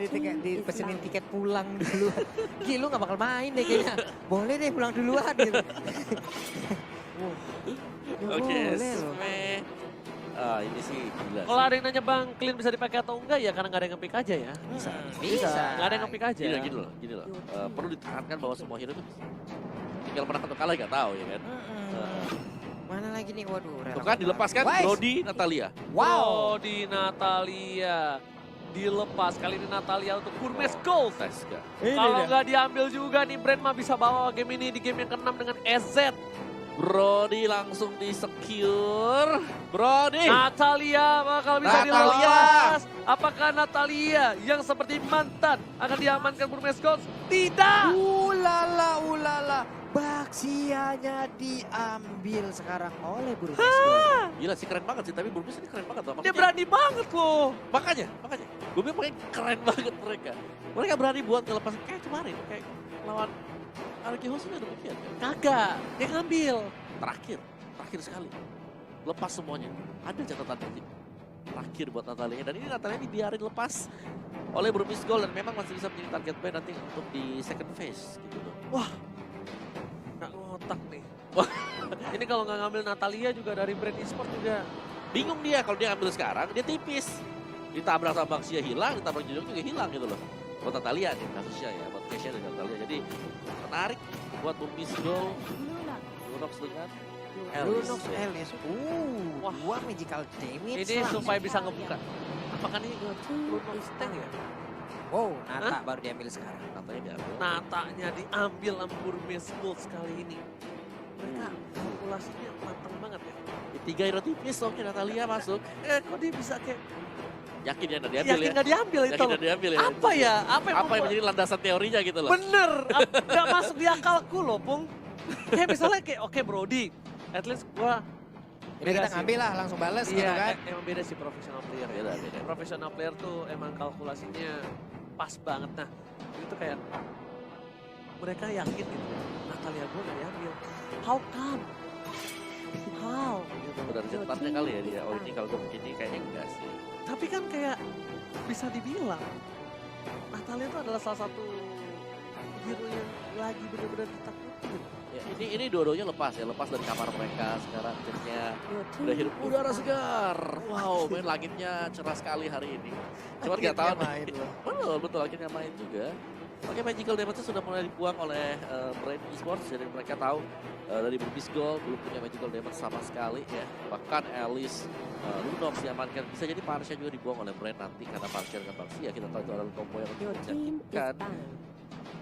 Dipesenin tiket pulang dulu. Gil, lu gak bakal main deh kayaknya. Boleh deh pulang duluan gitu. Oke, Boleh loh. ini sih gila Kalau sih. ada yang nanya Bang, clean bisa dipakai atau enggak ya karena nggak ada yang nge-pick aja ya. Bisa. Nggak ada yang nge-pick aja. Gini loh. Perlu ditekankan bahwa semua hero itu tinggal menang atau kalah nggak tahu ya kan. Mana lagi nih, waduh. Tuh kan dilepaskan Wise. Brody Natalia. Wow. Di Natalia. Dilepas kali ini Natalia untuk Burmese Gold. Teska. Kalau nggak diambil juga nih Brand mah bisa bawa game ini di game yang ke-6 dengan EZ. Brody langsung di secure. Brody. Natalia bakal bisa Natalia. dilepas. Apakah Natalia yang seperti mantan akan diamankan Burmese Gold? Tidak. Ulala. Baksianya diambil sekarang oleh Burmese Gold. Gila sih keren banget sih, tapi Burmese ini keren banget loh. Dia berani banget loh. Makanya. Gue bilang makanya keren banget mereka. Mereka berani buat ngelepas kayak kemarin. Kayak lawan Arki Hoshi udah demikian kan. Kagak, dia ngambil. Terakhir sekali. Lepas semuanya. Ada catatan penting. Terakhir buat Natalia. Dan ini Natalia dibiarin lepas oleh Burmese Gold. Dan memang masih bisa menjadi target buy nanti untuk di second phase gitu loh. Wah, nggak ngotak nih. Ini kalau nggak ngambil Natalia juga dari Brand Esports juga. Bingung dia kalau dia ambil sekarang, dia tipis. Ditabrak sama Baxia hilang, ditabrak Jujung juga hilang gitu loh. Buat Natalia nih kasusnya ya, buat Kesha dan Natalia. Jadi menarik buat Burmese Gold. Lunox dengan Lunox Alice. Alice. Wah. Dua magical damage. Ini langsung. supaya bisa ngebuka. Apakah ini Lunox tank ya? Wow, Nata baru diambil sekarang. Katanya diambil. Natanya diambil sama Burmese Gold kali ini. Mereka kalkulasinya matang banget ya. Di 3 hero tipis, oke Natalia masuk. Kok dia bisa kayak Yakin ya nggak diambil yakin ya? nggak diambil itu? Yakin nggak diambil ya? Apa ya? Apa yang Apa yang menjadi landasan teorinya gitu loh? Bener, nggak masuk di akalku loh, Pung. Kayak misalnya kayak oke Brody, at least gua Jadi kita sih. ngambil lah, langsung bales gitu Iya, kan. emang beda sih profesional player. Beda. Profesional player tuh emang kalkulasinya pas banget. Nah, itu kayak mereka yakin gitu. Natalia gue gak diambil. How come? How? Gitu. Benar cetatnya kali ya dia. Oh ini kalau gue begini kayaknya enggak sih. Tapi kan kayak bisa dibilang Natalia itu adalah salah satu hero yang lagi benar-benar ditakutin. Ya, ini dua-duanya lepas ya, lepas dari kamar mereka sekarang akhirnya udah hirup udara segar. Wow, main langitnya cerah sekali hari ini. Cuma nggak tahu main nih. Betul akhirnya main juga. Oke, magical damage sudah mulai dibuang oleh Brand Esports. Jadi mereka tahu dari Burmese Gold belum punya magical damage sama sekali ya. Bahkan Alice, Lunox diamankan. Bisa jadi Parsha juga dibuang oleh Brand nanti karena Parsha dengan Baxi ya kita tahu itu adalah combo yang menyakitkan.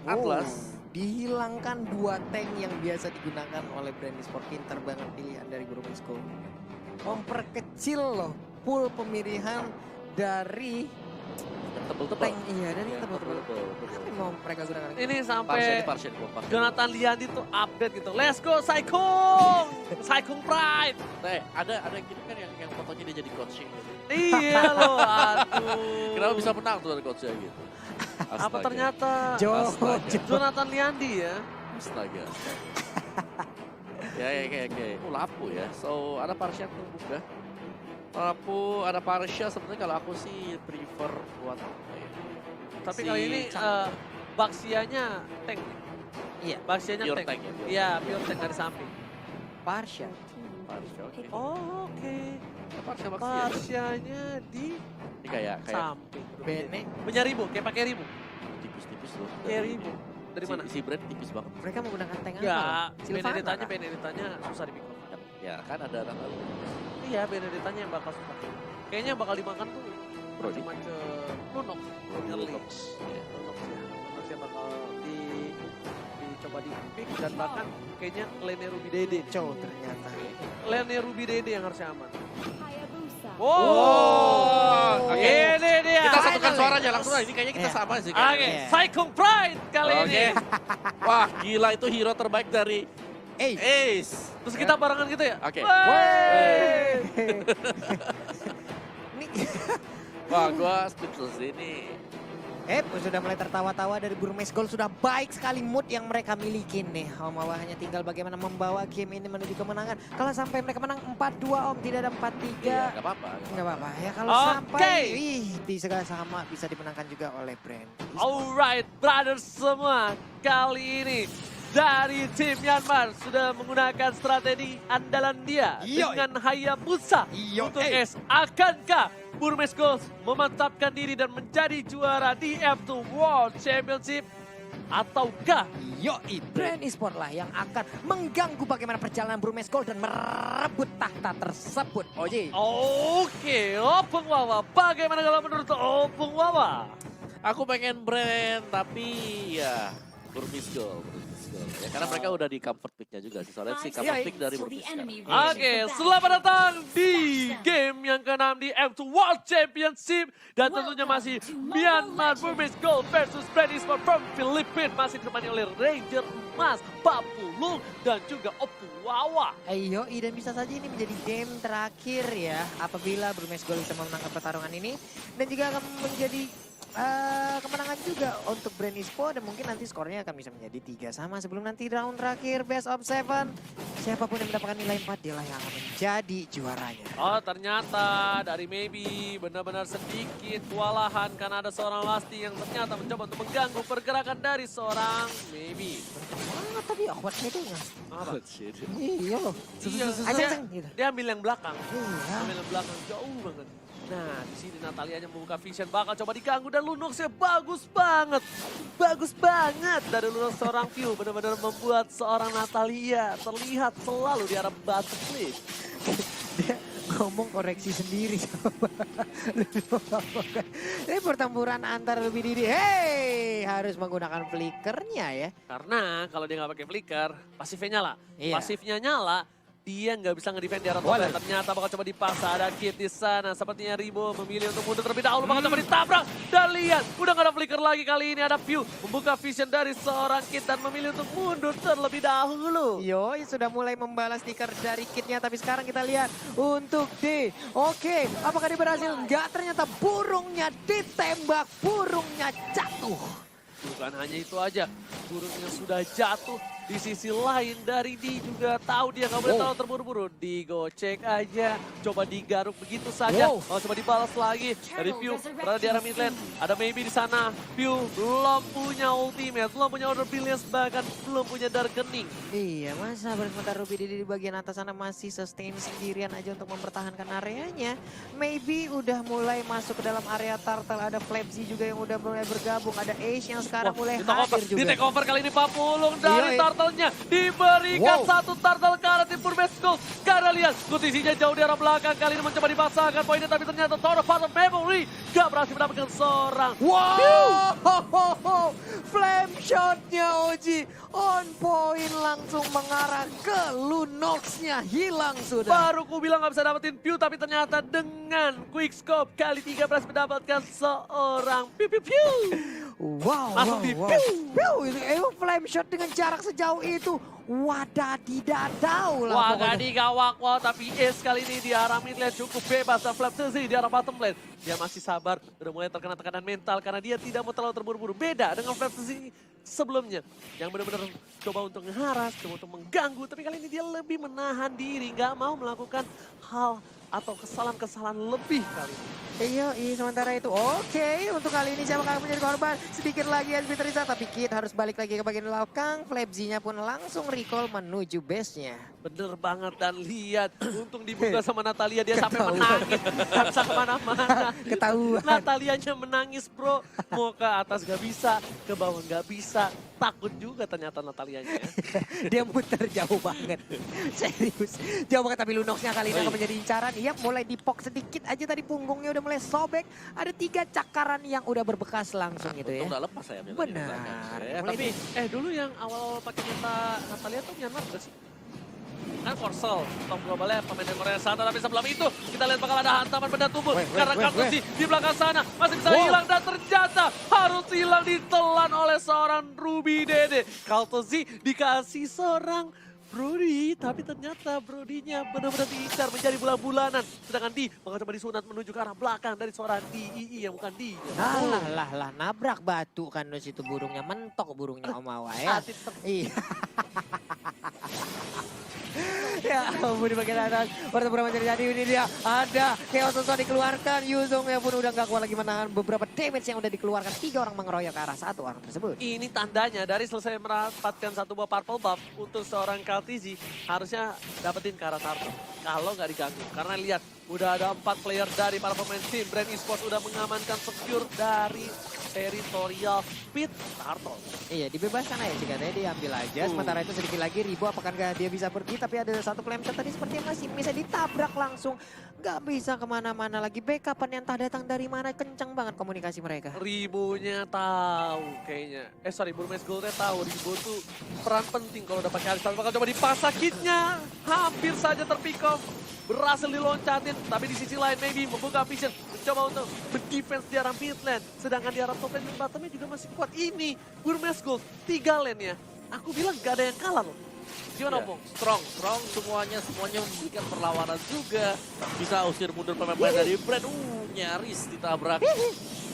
Atlas. Dihilangkan 2 tank yang biasa digunakan oleh Brand Esports. Pinter banget pilihan dari Burmese Gold. Memperkecil loh pool pemilihan dari Tebel-tebel. tank. Iya, dari Iya, tebel-tebel. betul. Apa yang mau mereka gunakan? Ini Parsha sampai dibuang, Parsha. Jonathan Liandi tuh update gitu. Let's go Saikung! Saikung Pride! Ada yang gini kan yang fotonya dia jadi coaching gitu. Iya loh, aduh. Kenapa bisa menang tuh dari coachnya gitu? Apa ternyata Astaga. Jonathan Liandi ya? Astaga. Oke. Lapu ya. So ada Parsha yang terbuka. Lapu ada Parsha sebenarnya kalau aku sih prefer buat apa ya? Tapi Si kali ini Chang. Baxianya tank. Iya, Baxianya Pure tank. tank ya, pure Iya, pure tank dari samping. Parsha. Parsha oke. Oh, oke. Ya, Parsha Baxi ya. Baxianya di Ini kayak samping. Bene. Punya ribu, kayak pakai ribu. tipis-tipis loh. Kayak ribu. Dari mana? Si brand tipis banget. Mereka menggunakan tank apa? Ya, Sylvana kah? Benedetanya susah dipikul. Ya kan ada tanggal Iya, Benedetanya yang bakal susah. Kayaknya yang bakal dimakan tuh Brody. macam-macam Lunox. Lunox. Ya. Lunox yang bakal dicoba di pick dan bahkan kayaknya Lene Ruby Dede. Cow ternyata. Lene Ruby Dede yang harusnya aman. Oh, oke. Ini dia. Kita satukan Finally. suaranya langsung lah. Ini kayaknya kita Iya. sama sih. Oke, kayaknya. Iya. Saikung Pride kali Oke. ini. Wah, gila itu hero terbaik dari Ace. Terus kita barengan gitu ya? Oke. Wey. Ini Wah, gua speechless ini. Sudah mulai tertawa-tawa dari Burmese Gold. Sudah baik sekali mood yang mereka miliki nih. Om Awa hanya tinggal bagaimana membawa game ini menuju kemenangan. Kalau sampai mereka menang 4-2 Om, tidak ada 4-3. Iya, nggak apa-apa. Nggak apa-apa ya kalau sampai bisa sama bisa dimenangkan juga oleh Brand. Alright, brothers semua. Kali ini dari tim Myanmar sudah menggunakan strategi andalan dia dengan Hayabusa untuk S. Akankah Burmese Gold memantapkan diri dan menjadi juara di F2 World Championship? Ataukah Brand Esport lah yang akan mengganggu bagaimana perjalanan Burmese Gold dan merebut tahta tersebut, Oji? Oke, Opung Wawa. Bagaimana kalau menurut Opung Wawa? Aku pengen Brand, tapi ya Burmese Gold. Ya, karena mereka udah di comfort pick-nya juga sih. Soalnya sih comfort pick dari Burmese sekarang. Oke, selamat datang di game yang ke-6 di F2 World Championship. Dan tentunya masih Myanmar Burmese Gold versus Brand Esport from Philippines. Masih ditemani oleh Ranger Emas, Papulung, dan juga Opung Wawa. Ayo, dan bisa saja ini menjadi game terakhir ya. Apabila Burmese Gold bisa memenangkan pertarungan ini. Dan juga akan menjadi kemenangan juga untuk Brand Esport. Dan mungkin nanti skornya akan bisa menjadi 3-3 sebelum nanti round terakhir best of 7. Siapapun yang mendapatkan nilai 4 dialah yang akan menjadi juaranya. Oh, ternyata dari Maybe benar-benar sedikit kewalahan karena ada seorang Lasti yang ternyata mencoba untuk mengganggu pergerakan dari seorang Maybe. Banget tapi awkward itu nggak? Apa? Iya loh. Gitu. Dia ambil yang belakang. Iya. Ambil yang belakang jauh banget. Nah, di sini Natalianya membuka vision, bakal coba diganggu dan Lunoxnya bagus banget. Bagus banget dari Lunox seorang view, benar-benar membuat seorang Natalia terlihat selalu di arah batu flip. Dia ngomong koreksi sendiri. Ini pertempuran antar lebih diri. Hey, harus menggunakan flickernya ya. Karena kalau dia nggak pakai flicker, pasifnya nyala. Iya. Pasifnya nyala, dia nggak bisa ngedefend di arah top lane. Ternyata bakal coba dipaksa, ada Kit di sana. Sepertinya Ribo memilih untuk mundur terlebih dahulu, bakal coba ditabrak. Dan lihat, udah gak ada flicker lagi kali ini. Ada View membuka vision dari seorang Kit dan memilih untuk mundur terlebih dahulu. Yoi, sudah mulai membalas stiker dari Kitnya, tapi sekarang kita lihat untuk D. Oke, apakah dia berhasil? Enggak, ternyata burungnya ditembak, burungnya jatuh. Bukan hanya itu aja, burungnya sudah jatuh. Di sisi lain dari D juga tahu dia nggak boleh terlalu terburu-buru. Digocek aja, coba digaruk begitu saja. Oh, coba dibalas lagi dari View berada di arah mid lane. Ada Maybe di sana. View belum punya ultimate, belum punya Order Brilliance, bahkan belum punya Dark Kening. Iya, masa sementara Ruby di bagian atas sana masih sustain sendirian aja untuk mempertahankan areanya. Maybe udah mulai masuk ke dalam area turtle. Ada Flapsy juga yang udah mulai bergabung. Ada Ace yang sekarang mulai hadir juga. Di take over kali ini Papulung dari Iya, turtle-nya diberikan satu turtle ke arah tim Burmese Gold. Karena lihat posisinya jauh di arah belakang, kali ini mencoba dipaksakan poinnya, tapi ternyata Tower of Memory gak berhasil mendapatkan seorang. Wow, flame shotnya Oji on point langsung mengarah ke Lunox-nya, hilang sudah. Baru ku bilang gak bisa dapetin View, tapi ternyata dengan quick scope kali 3 berhasil mendapatkan seorang piu. Wow, langsung di itu flame shot dengan jarak sejauh itu. Wadadidadau lah. Wagadigawa, tapi Ace kali ini di arah mid lane cukup bebas. Dan Flapsy di arah bottom lane. Dia masih sabar, udah mulai terkena tekanan mental karena dia tidak mau terlalu terburu-buru. Beda dengan Flapsy sebelumnya yang benar-benar coba untuk ngeharas, coba untuk mengganggu. Tapi kali ini dia lebih menahan diri, nggak mau melakukan hal atau kesalahan-kesalahan lebih kali ini. Iya, sementara itu oke, untuk kali ini siapa yang menjadi korban? Sedikit lagi SB tersisa, tapi Kit harus balik lagi ke bagian belakang. Flapsy-nya pun langsung recall menuju base-nya. Bener banget, dan lihat untung dibuka sama Natalia, dia sampai menangis. Gak bisa kemana-mana. Ketahuan. Natalianya menangis bro, mau ke atas gak bisa, ke bawah gak bisa. Takut juga ternyata Natalianya ya. Dia muter jauh banget. Serius. Jauh banget, tapi Lunox-nya kali ini akan menjadi incaran. Iya, mulai dipok sedikit aja tadi, punggungnya udah mulai sobek. Ada 3 cakaran yang udah berbekas langsung gitu ya. Udah lepas saya. Benar. Ya, tapi dulu yang awal pakai Natalia tuh Myanmar gak sih? Kan Korsel, top globalnya pemain dari Korea Selatan, tapi sebelum itu kita lihat bakal ada hantaman benda tubuh karena Kartusi di belakang sana masih bisa hilang, dan ternyata harus hilang ditelan oleh seorang Ruby Dede. Kartusi dikasih seorang Brody, tapi ternyata Brodinya benar-benar diincar menjadi bulan-bulanan. Sedangkan Di bakal coba disunat menuju ke arah belakang dari seorang DII yang bukan Di. Lah, nabrak batu kan di situ burungnya, mentok burungnya Om Awa ya. Iya. Ya ampun, di bagian atas pertempuran terjadi, ini dia ada Chaos Sosok dikeluarkan, Yuzongnya pun udah gak kuat lagi menahan beberapa damage yang udah dikeluarkan, 3 orang mengeroyok ke arah 1 orang tersebut. Ini tandanya dari selesai mendapatkan satu buah purple buff untuk seorang Kaltizi harusnya dapetin ke arah Turtle. Kalau nggak diganggu, karena lihat udah ada 4 player dari para pemain tim Brand Esports udah mengamankan secure dari territorial pit Turtle. Iya, dibebaskan aja sih katanya, diambil aja. Sementara itu sedikit lagi Ribo apakah dia bisa pergi, tapi ada satu claim shot tadi sepertinya masih bisa ditabrak langsung. Nggak bisa kemana-mana lagi, backupan yang entah datang dari mana, kencang banget komunikasi mereka. Ribonya tahu kayaknya. Burmese Goldnya tahu Ribo tuh peran penting kalau udah pakai Alistar. Bakal coba dipasang kitnya. Hampir saja terpick off. Berhasil diloncatin, tapi di sisi lain maybe membuka vision. Mencoba untuk mendefense di arah mid lane. Sedangkan di arah top lane dan bottomnya juga masih kuat. Ini Burmese Gold, 3 lane ya. Aku bilang gak ada yang kalah loh. Gimana Opung? Strong semuanya memberikan perlawanan juga. Bisa usir mundur pemain dari Brand. Nyaris ditabrak.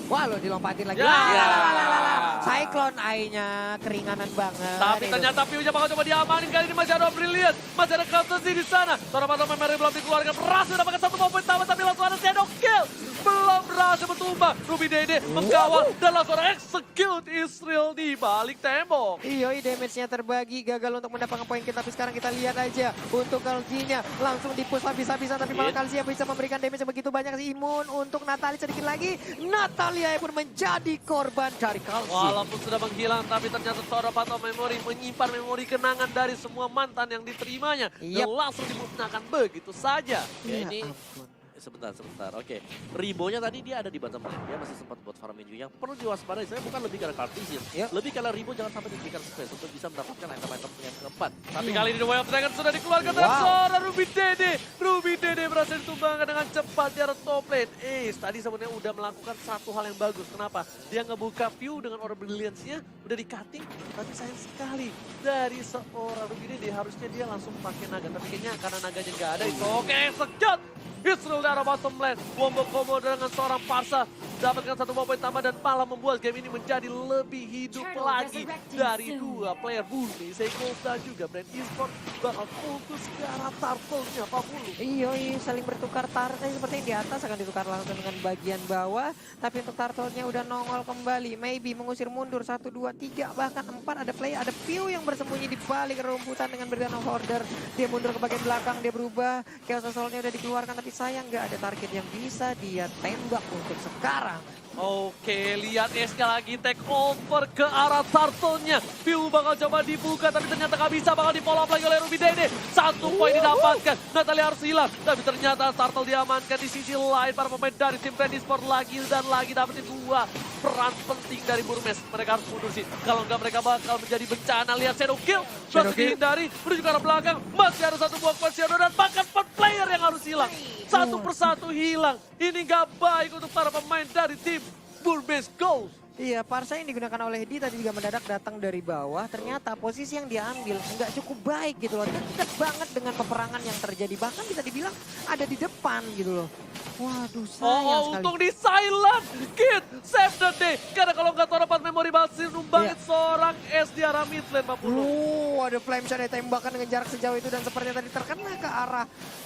Wah lo dilompatin lagi. Ya. Cyclone Eye-nya keringanan banget. Tapi ternyata view-nya bakal coba diamanin. Kali ini masih ada Brilliant. Masih ada Kaltizi di sana. Seorang pemain Mary belum dikeluarkan. Berhasil dapatkan 1 poin tambah. Tapi langsung ada Shadow Kill. Belum berhasil bertumbang. Ruby Dede mengawal. Dan langsung ada execute Israel di balik tembok. Iya, damage-nya terbagi. Gagal untuk mendapatkan poin kita. Tapi sekarang kita lihat aja. Untuk Kalji-nya langsung dipush habis-habisan. Tapi malah Kalji yang bisa memberikan damage yang begitu banyak. Imun untuk Natalie sedikit lagi. Natalia pun menjadi korban dari Kalji. Walaupun sudah menghilang, tapi ternyata seorang Pato Memory menyimpan memori kenangan dari semua mantan yang diterimanya. Dan langsung dimusnahkan begitu saja. Ya, Ya ini ampun. sebentar. Oke. Ribonya tadi dia ada di bottom lane. Dia masih sempat buat farm maju yang perlu diwaspadai. Saya bukan lebih karena Cartesian. Lebih karena Ribo jangan sampai diberikan space untuk bisa mendapatkan item-item yang keempat. Tapi kali ini The Way of Dragon sudah dikeluarkan dari seorang Ruby Dede. Ruby Dede berhasil ditumbangkan dengan cepat di arah top lane. Tadi sebenarnya udah melakukan satu hal yang bagus. Kenapa? Dia ngebuka view dengan Aura Brilliance-nya. Udah di cutting. Tapi sayang sekali dari seorang Ruby Dede. Harusnya dia langsung pakai naga. Tapi kayaknya karena naganya nggak ada. Itu oke, sekejap. Israel dari bottom lane, combo dengan seorang Parsa, dapatkan 1 poin tambah dan malah membuat game ini menjadi lebih hidup lagi dari 2 player Burmese Gold dan juga Brand Esports bakal fokus ke arah Turtle-nya Pak Bulu. Iya, saling bertukar turtle seperti di atas akan ditukar langsung dengan bagian bawah. Tapi untuk turtle-nya udah nongol kembali. Maybe mengusir mundur 1, 2, 3, bahkan 4 ada play, ada Pew yang bersembunyi di balik rumputan dengan Breath of Order. Dia mundur ke bagian belakang, dia berubah. Chaos Soul-nya udah dikeluarkan tapi sayang nggak ada target yang bisa dia tembak untuk sekarang. Oke, lihat SK lagi take over ke arah Turtle-nya. View bakal coba dibuka, tapi ternyata gak bisa. Bakal di-follow up lagi oleh Ruby Dede. 1 poin didapatkan. Natalia harus hilang. Tapi ternyata Turtle diamankan di sisi lain. Para pemain dari tim Brand Esports lagi dan lagi dapetin 2 peran penting dari Burmese. Mereka harus mundur sih. Kalau nggak mereka bakal menjadi bencana. Lihat Shadow Kill. Berhasil dihindari. Menuju ke arah belakang. Masih ada 1 buah Shadow dan bahkan 4 player yang harus hilang. 1 persatu hilang. Ini nggak baik untuk para pemain dari tim Burmese Gold. Iya, Parsa yang digunakan oleh Di tadi juga mendadak datang dari bawah. Ternyata posisi yang diambil nggak cukup baik gitu loh. Dekat banget dengan peperangan yang terjadi. Bahkan bisa dibilang ada di depan gitu loh. Waduh, sayang sekali. Untung di silent. Kid, save the day. Karena kalau nggak tahu dapat memori masih numbangin seorang S di arah mid lane, Pak Pulu. Ada flame shot yang tembakan dengan jarak sejauh itu dan sepertinya tadi terkena ke arah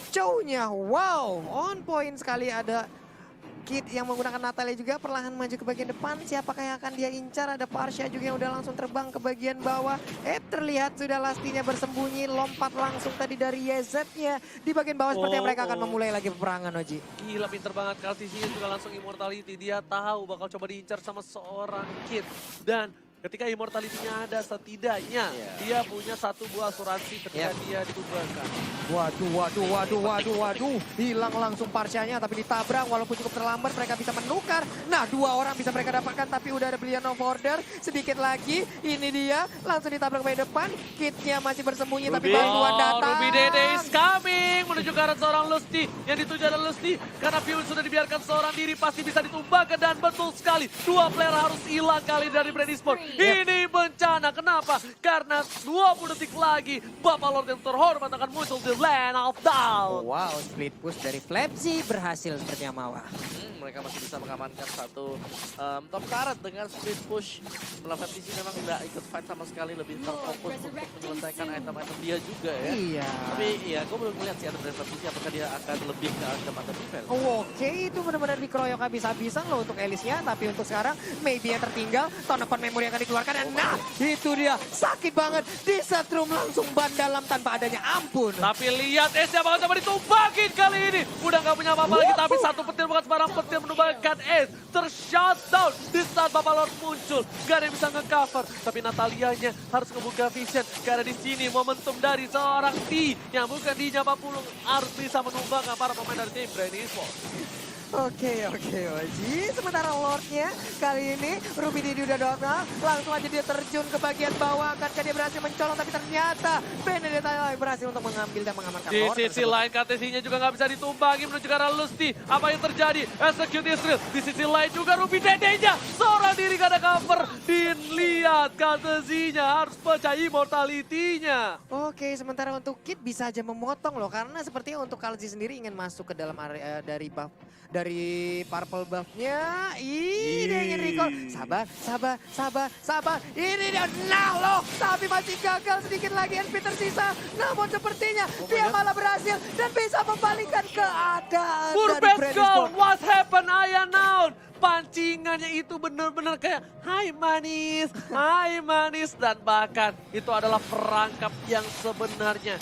Chow-nya. Wow, on point sekali ada Kid yang menggunakan Natalia juga perlahan maju ke bagian depan. Siapakah yang akan dia incar? Ada Parsha juga yang udah langsung terbang ke bagian bawah. Terlihat sudah Lastinya bersembunyi. Lompat langsung tadi dari YZ-nya. Di bagian bawah sepertinya mereka akan memulai lagi peperangan, Oji. Gila, pinter banget. Kaltizinya juga langsung immortality. Dia tahu bakal coba diincar sama seorang Kid. Dan ketika immortality-nya ada, setidaknya dia punya 1 buah asuransi ketika dia ditumbangkan. Waduh. Hilang langsung Parsyanya tapi ditabrak walaupun cukup terlambat mereka bisa menukar. Nah, 2 orang bisa mereka dapatkan tapi udah ada Brilliant of Order. Sedikit lagi, ini dia langsung ditabrak ke depan. Kidnya masih bersembunyi tapi bantuan datang. Ruby Dede is coming menuju ke arah seorang Lusty. Yang dituju adalah Lusty karena View sudah dibiarkan seorang diri pasti bisa ditumbangkan dan betul sekali 2 player harus hilang kali dari Brand Esports. Ini bencana. Kenapa? Karena 20 detik lagi Bapak Lord yang terhormat akan muncul di Land of Doubt. Wow, split push dari Flapsy berhasil sepertinya Mawa. Mereka masih bisa mengamankan satu top turret dengan split push. Sebelah FTC memang tidak ikut fight sama sekali, lebih terfokus untuk menyelesaikan item-item dia juga ya. Iya. Tapi ya gue belum melihat sih ada dari FTC apakah dia akan lebih ke item-item defense. Oke, itu benar-benar dikeroyok habis-habisan loh untuk Elisnya. Tapi untuk sekarang, maybe yang tertinggal, tahun depan memori akan dikeluarkan. Dan nah, itu dia. Sakit banget. Disetrum langsung ban dalam tanpa adanya ampun. Tapi lihat S-nya bakal coba ditumbakin kali ini. Udah gak punya apa-apa lagi, tapi satu petir bukan sembarang petir menumbangkan S. Tershutdown di saat Bapak Lord muncul. Gak ada yang bisa nge-cover. Tapi Natalianya harus ngebuka vision. Karena di sini momentum dari seorang T yang bukan D-nya 40 harus bisa menumbangkan para pemain dari tim Brain Esports. Oke, Oji. Sementara Lordnya kali ini Ruby Didi udah doang. Langsung aja dia terjun ke bagian bawah. Akankah dia berhasil mencolong, tapi ternyata Benedetta berhasil untuk mengambil dan mengamankan Di Lord sisi tersebut. lain KTC-nya juga nggak bisa ditumbangi menuju ke arah Lusty. Apa yang terjadi? Execute Israel. Di sisi lain juga Ruby Dede-nya. Seorang diri gak ada cover. Dilihat KTC-nya harus pecah immortality-nya. Oke, sementara untuk Kid bisa aja memotong loh. Karena sepertinya untuk Kalzi sendiri ingin masuk ke dalam area dari buff. Dari purple buff-nya, dia ingin recall. Sabar. Ini dia, nah loh, tapi masih gagal sedikit lagi NP tersisa. Namun sepertinya dia malah berhasil dan bisa membalikan keadaan dari Burbet Brand goal, Esports. what happened Ayanaun? Pancingannya itu benar-benar kayak hai manis. Dan bahkan itu adalah perangkap yang sebenarnya.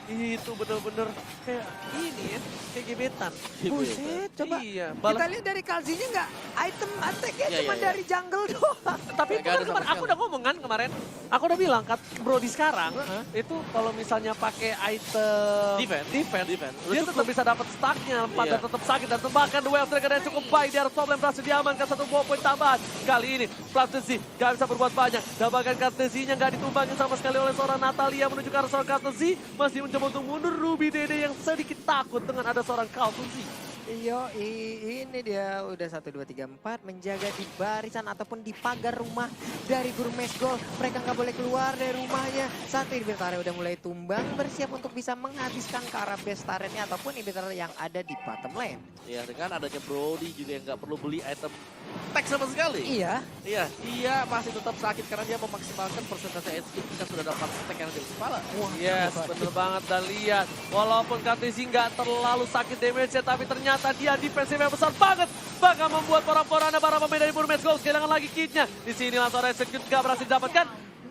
Itu benar-benar kayak ini ya, kayak gebetan. Buset, coba Iya, kita lihat dari Kalzinya nggak item attack-nya Iya, cuma iya. dari jungle doang. Tapi Nggak ada kan sama kemarin, aku sekali. udah ngomong kan kemarin, aku udah bilang kan Brody sekarang itu kalau misalnya pakai item defense, dia tetap bisa dapat stacknya, Iya. dan tetap sakit dan bahkan duel trigger yang cukup baik di arah problem berhasil diamankan satu poin tambahan. Kali ini Platesi gak bisa berbuat banyak dan bahkan Katesi-nya gak ditumbangin sama sekali oleh seorang Natalia menuju ke arah seorang Katesi, masih mencoba untuk mundur. Ruby Dede yang sedikit takut dengan ada seorang Kaltuzi. Iya, ini dia udah 1, 2, 3, 4 menjaga di barisan ataupun di pagar rumah dari Gourmet Gold. Mereka nggak boleh keluar dari rumahnya. Satu inhibitor udah mulai tumbang, bersiap untuk bisa menghabiskan ke arah base turretnya ataupun inhibitor yang ada di bottom lane. Ya dengan adanya Brody juga yang nggak perlu beli item tag sama sekali. Iya. Iya, dia masih tetap sakit karena dia memaksimalkan persentase HP jika sudah dapat stack yang ada di kepala. Wah, Yes, bener banget. Dan lihat, walaupun Katesi nggak terlalu sakit damage-nya, tapi ternyata dia defensif yang besar banget. Bahkan membuat para pemain dari Burmese Gold kehilangan lagi kitnya. Di sini langsung execute nggak berhasil didapatkan.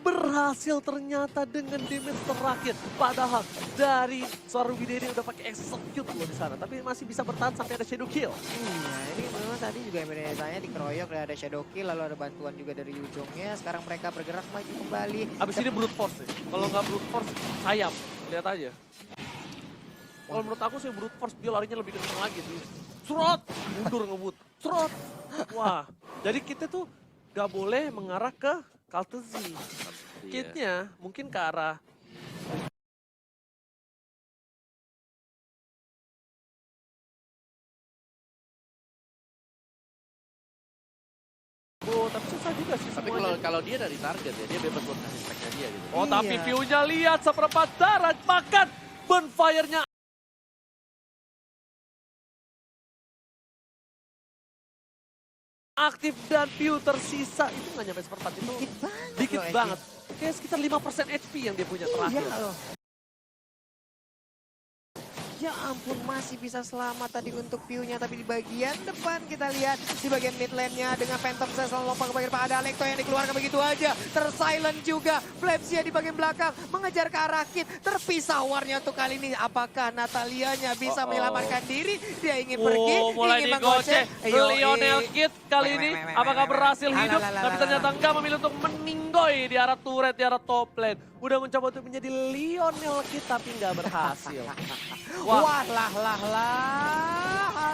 Berhasil ternyata dengan damage terakhir. Padahal dari seorang Ruby Dede udah pakai execute loh di sana. Tapi masih bisa bertahan sampai ada shadow kill. Iya, ini memang tadi juga Benedetta-nya dikeroyok, ada shadow kill, lalu ada bantuan juga dari ujungnya. Sekarang mereka bergerak maju kembali. Abis ini brute force nih. Kalau nggak brute force, sayap. Lihat aja. Kalau menurut aku sih brute force dia larinya lebih kenceng lagi tuh. Serot, mundur ngebut. Serot. Wah, jadi kita tuh nggak boleh mengarah ke Kaltezi. Kitnya mungkin ke arah tapi susah juga sih Tapi semuanya. kalau dia dari target ya, dia bebas buat kasih stacknya dia gitu. Oh, tapi Iya. view-nya lihat seperempat darat, bahkan bonfire-nya aktif dan view tersisa itu nggak nyampe seperempat itu Dikit banget. dikit loh, banget. Kayak sekitar 5% HP yang dia punya terakhir. Iya loh. Ya ampun, masih bisa selamat tadi untuk view-nya. Tapi di bagian depan kita lihat, di bagian mid lane-nya dengan Phantom Sash lompat ke bagian depan. Ada Alekto yang dikeluarkan begitu aja. Tersilent juga. Flapsia di bagian belakang mengejar ke arah Kid. Terpisah warnya untuk kali ini. Apakah Natalianya bisa menyelamatkan diri? Dia ingin pergi, Mulai ingin digocek. Ayo, Lionel Kid kali ini apakah berhasil hidup? Alah, Tapi ternyata enggak, memilih untuk meninggoy di arah turret, di arah top lane. Udah mencoba untuk menjadi Lionel Kid tapi nggak berhasil. Wah, lah.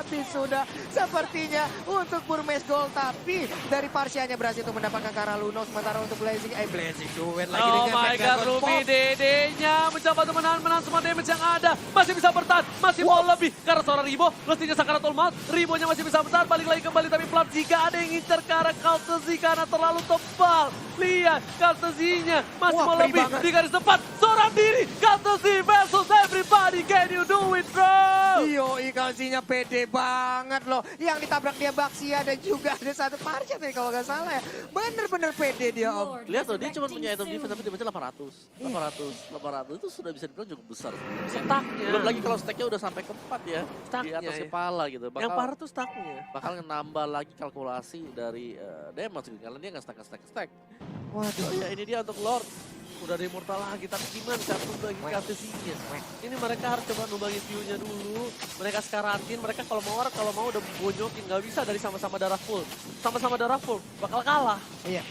habis sudah sepertinya untuk Burmes Gold. Tapi dari Parsianya berhasil untuk mendapatkan Karaluno. Sementara untuk Blazing duet lagi Oh dengan my Black god, Dragon Ruby Pop. Dede-nya mencoba untuk menahan semua damage yang ada. Masih bisa bertahan, masih mau lebih. Karena seorang Ribo, mestinya Sakaratul Maut. Ribonya masih bisa bertahan, balik lagi kembali. Tapi Flap jika ada yang ngincer ke arah Kaltezi karena terlalu tebal. Lihat, Kaltezinya masih Wah, mau free lebih. banget. Di garis depan, seorang diri. Kaltezi versus everybody, can you do it bro? Yoi, Kalsinya pede banget loh. Yang ditabrak dia Baxia dan juga ada satu Parsia tadi kalau nggak salah ya. Bener-bener pede dia Om. Lihat tuh, dia cuma punya item defense tapi dia baca 800 itu sudah bisa dibilang cukup besar. Stacknya. Belum lagi kalau stacknya udah sampai ke 4 ya, di Stacknya atas ya. kepala gitu. Yang parah tuh stacknya. Bakal nambah lagi kalkulasi dari damage gitu, karena dia nggak stack. Waduh. Oh ya ini dia untuk Lord. Udah ada immortal lagi, tapi gimana cara numbangin Kaltezinya? Ini mereka harus coba numbangin view-nya dulu. Mereka sekaratin, mereka kalau mau udah bonyokin. Nggak bisa dari sama-sama darah full. Sama-sama darah full, bakal kalah. Iya.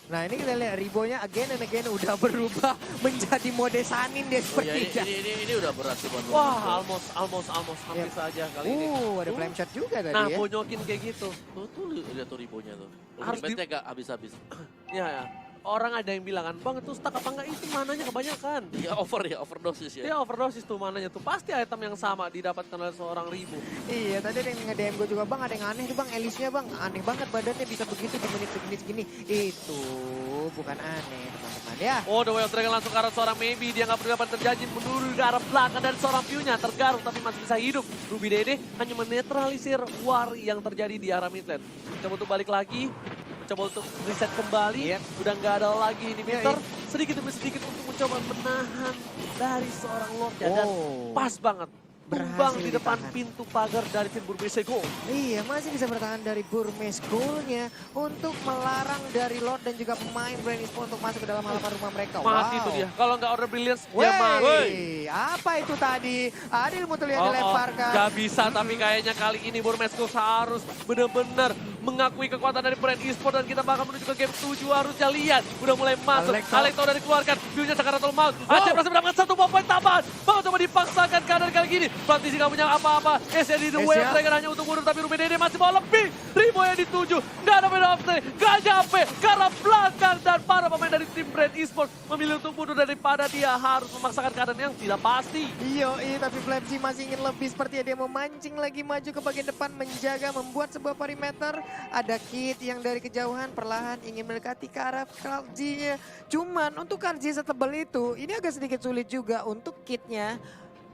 Nah ini kita lihat Ribonya again and again udah berubah menjadi mode Sanin dia Oh ya sepertinya. ini udah berat sih buat Lord. Wah, almost hampir Yep. saja kali ini. Ada flame shot juga tadi Nah, ya. bonyokin kayak gitu. Tuh lihat tuh ribonya tuh. Harus Ultimate-nya gak habis-habis. Ya. Orang ada yang bilang kan, bang itu stuck apa enggak? Itu mananya kebanyakan. Ya overdosis ya. Dia overdosis tuh mananya tuh. Pasti item yang sama didapatkan oleh seorang Ribu. Iya tadi ada yang nge-DM gue juga bang, ada yang aneh tuh bang, Elisnya bang. Aneh banget badannya bisa begitu di menit segini. Itu bukan aneh teman-teman ya. Oh, The Way of Dragon langsung ke arah seorang Maybe. Dia nggak perlu dapat terjadi menurun ke arah belakang dan seorang View-nya tergaruk tapi masih bisa hidup. Ruby Dede hanya menetralisir war yang terjadi di arah mid lane. Coba untuk balik lagi. Coba untuk reset kembali. Iya. Udah nggak ada lagi ini Iya, Mister. Sedikit demi sedikit untuk mencoba menahan dari seorang Lord. Dan pas banget. Tumbang Berhasil di depan ditahan. pintu pagar dari tim Burmes Gold. Iya masih bisa bertahan dari Burmes Goal-nya untuk melarang dari Lord dan juga pemain Brand Esports untuk masuk ke dalam halaman rumah mereka. Mati itu dia. Kalau nggak Order Brilliance, dia mati. Wey, apa itu tadi? Adil Mutulia dilemparkan. Gak bisa, tapi kayaknya kali ini Burmes Gold harus benar-benar mengakui kekuatan dari Brand Esports dan kita bakal menuju ke game 7 harusnya lihat. Udah mulai masuk. Alekto udah dikeluarkan. View-nya Sakaratul Maut. Aceh berhasil mendapatkan 1 poin tambahan. Bakal coba dipaksakan keadaan kali gini. Praktisi gak punya apa-apa. Esia di The Way of Dragon hanya untuk mundur tapi Ruby Dede masih mau lebih. Ribo yang dituju. Gak ada main offset. Gak nyampe. Karena belakang dan para pemain dari tim Brand Esports memilih untuk mundur daripada dia harus memaksakan keadaan yang tidak pasti. Iya, tapi Flapsy masih ingin lebih sepertinya dia memancing lagi maju ke bagian depan menjaga membuat sebuah perimeter. Ada Kid yang dari kejauhan perlahan ingin mendekati ke arah Karji-nya. Cuman untuk Karji setebal itu ini agak sedikit sulit juga untuk Kid-nya.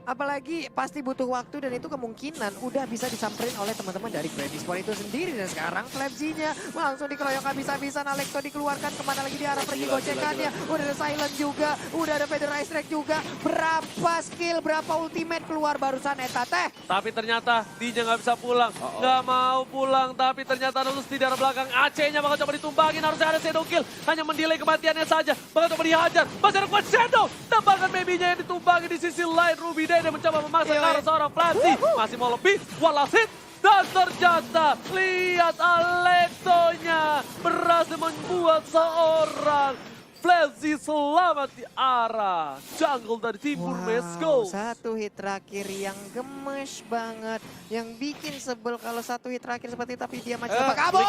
Apalagi pasti butuh waktu dan itu kemungkinan udah bisa disamperin oleh teman-teman dari Brand Esports itu sendiri. Dan sekarang Flapsy-nya langsung dikeroyok habis-habisan. Alekto dikeluarkan kemana lagi di arah pergi gocekannya. Udah ada Silent juga, udah ada Feather Ice Track juga. Berapa skill, berapa ultimate keluar barusan Eta teh. Tapi ternyata Dija nggak bisa pulang. Nggak mau pulang, tapi ternyata lulus di daerah belakang. AC-nya bakal coba ditumbangin, harusnya ada Shadow Kill. Hanya mendelay kematiannya saja. Bakal coba dihajar. Masih ada kuat Shadow. Dan bahkan Maybe-nya yang ditumbangin di sisi lain. Ruby Dede mencoba memaksa ke arah seorang Flapsy. Masih mau lebih, walasit. Dan ternyata lihat Alektonya berhasil membuat seorang Flapsy selamat di arah jungle dari tim Burmes Gold. Satu hit terakhir yang gemes banget. Yang bikin sebel kalau satu hit terakhir seperti itu, tapi dia masih dapat kabur.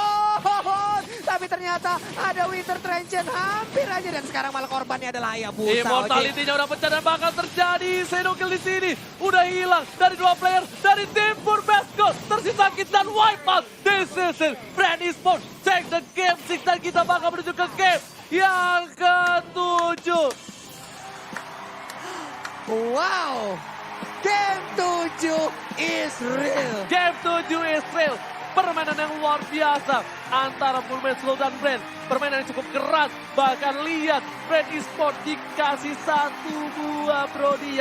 Tapi ternyata ada Winter Trenchant hampir aja. Dan sekarang malah korbannya adalah Hayabusa. Immortality-nya udah pecah dan bakal terjadi. Shadow Kill di sini udah hilang dari 2 player dari tim Burmes Gold. Tersisa Kid dan Wipeout. This is it. Brand Esports take the game 6 dan kita bakal menuju ke game yang ke-7. Wow, game 7 is real. Game 7 is real. Permainan yang luar biasa antara Burmes Gold dan Brand. Permainan yang cukup keras. Bahkan lihat Brand Esports dikasih 1 buah Brody.